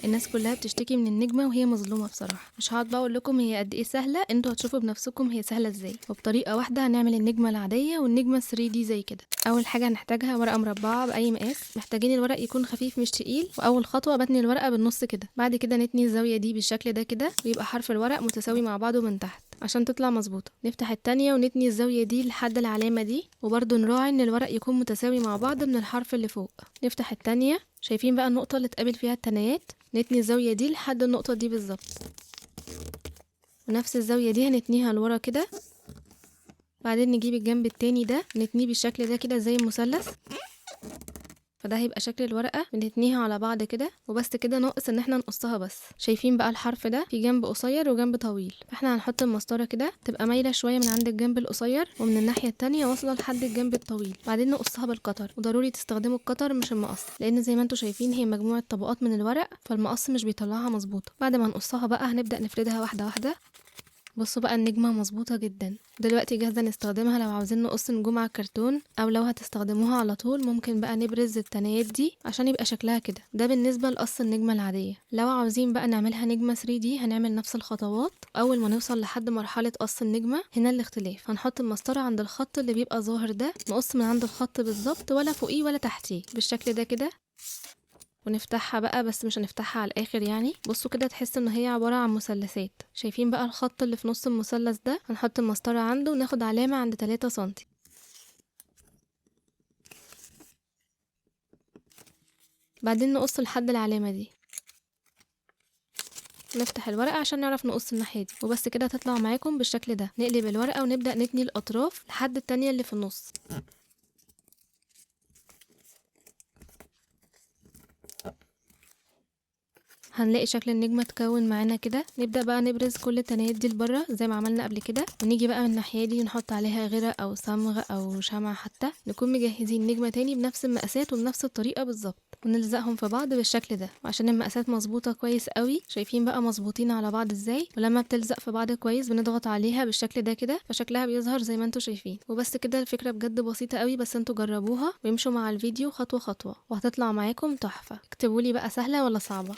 الناس كلها بتشتكي من النجمة وهي مظلومة بصراحة. مش هقعد بقى اقول لكم هي قد ايه سهلة، انتوا هتشوفوا بنفسكم هي سهلة ازاي. وبطريقة واحدة هنعمل النجمة العادية والنجمة 3D زي كده. اول حاجة هنحتاجها ورقة مربعة باي مقاس، محتاجين الورق يكون خفيف مش تقيل. واول خطوة بتني الورقة بالنص كده، بعد كده نتني الزاوية دي بالشكل ده كده، ويبقى حرف الورق متساوي مع بعضه من تحت عشان تطلع مظبوطة. نفتح التانية ونتني الزاوية دي لحد العلامة دي، وبرضه نراعي ان الورق يكون متساوي مع بعض من الحرف اللي فوق. نفتح التانية، شايفين بقى النقطة اللي اتقابل فيها التنايات؟ نتني الزاوية دي لحد النقطة دي بالظبط، ونفس الزاوية دي هنتنيها لورا كده. بعدين نجيب الجنب التاني ده نتنيه بالشكل ده كده زي المثلث، فده هيبقى شكل الورقة. بنتنيها على بعض كده وبس كده، ناقص ان احنا نقصها بس. شايفين بقى الحرف ده في جنب قصير وجنب طويل، فاحنا هنحط المسطرة كده تبقى مايلة شوية من عند الجنب القصير، ومن الناحية التانية واصلة لحد الجنب الطويل. بعدين نقصها بالقطر، وضروري تستخدموا القطر مش المقص، لان زي ما انتوا شايفين هي مجموعة طبقات من الورق، فالمقص مش بيطلعها مظبوطة. بعد ما نقصها بقى هنبدأ نفردها واحدة واحدة. بصوا بقى النجمة مظبوطة جدا، دلوقتي جاهزة نستخدمها لو عاوزين نقص نجوم على الكرتون، او لو هتستخدموها على طول ممكن بقى نبرز التنايات دي عشان يبقى شكلها كده. ده بالنسبة لقص النجمة العادية. لو عاوزين بقى نعملها نجمة 3D هنعمل نفس الخطوات. اول ما نوصل لحد مرحلة قص النجمة هنا الاختلاف، هنحط المسطرة عند الخط اللي بيبقى ظاهر ده، نقص من عند الخط بالظبط، ولا فوقيه ولا تحتيه، بالشكل ده كده. ونفتحها بقى، بس مش هنفتحها على الاخر يعني. بصوا كده تحس ان هي عبارة عن مثلثات. شايفين بقى الخط اللي في نص المثلث ده؟ هنحط المسطرة عنده وناخد علامة عند 3 سنتي. بعدين نقص لحد العلامة دي. نفتح الورقة عشان نعرف نقص الناحية دي، وبس كده تطلع معاكم بالشكل ده. نقلب الورقة ونبدأ نتني الأطراف لحد التانية اللي في النص. هنلاقي شكل النجمة اتكون معانا كده. نبدأ بقى نبرز كل التنايات دي لبره زي ما عملنا قبل كده، ونيجي بقى من الناحية دي نحط عليها غيرة او صمغ او شمع، حتى نكون مجهزين نجمة تاني بنفس المقاسات وبنفس الطريقة بالظبط، ونلزقهم في بعض بالشكل ده. وعشان المقاسات مظبوطة كويس قوي، شايفين بقى مظبوطين على بعض ازاي؟ ولما بتلزق في بعض كويس بنضغط عليها بالشكل ده كده، فشكلها بيظهر زي ما انتوا شايفين. وبس كده، الفكرة بجد بسيطة قوي، بس انتوا جربوها وامشوا مع الفيديو خطوة خطوة وهتطلع معاكم تحفة. اكتبولي بقى سهلة ولا صعبة.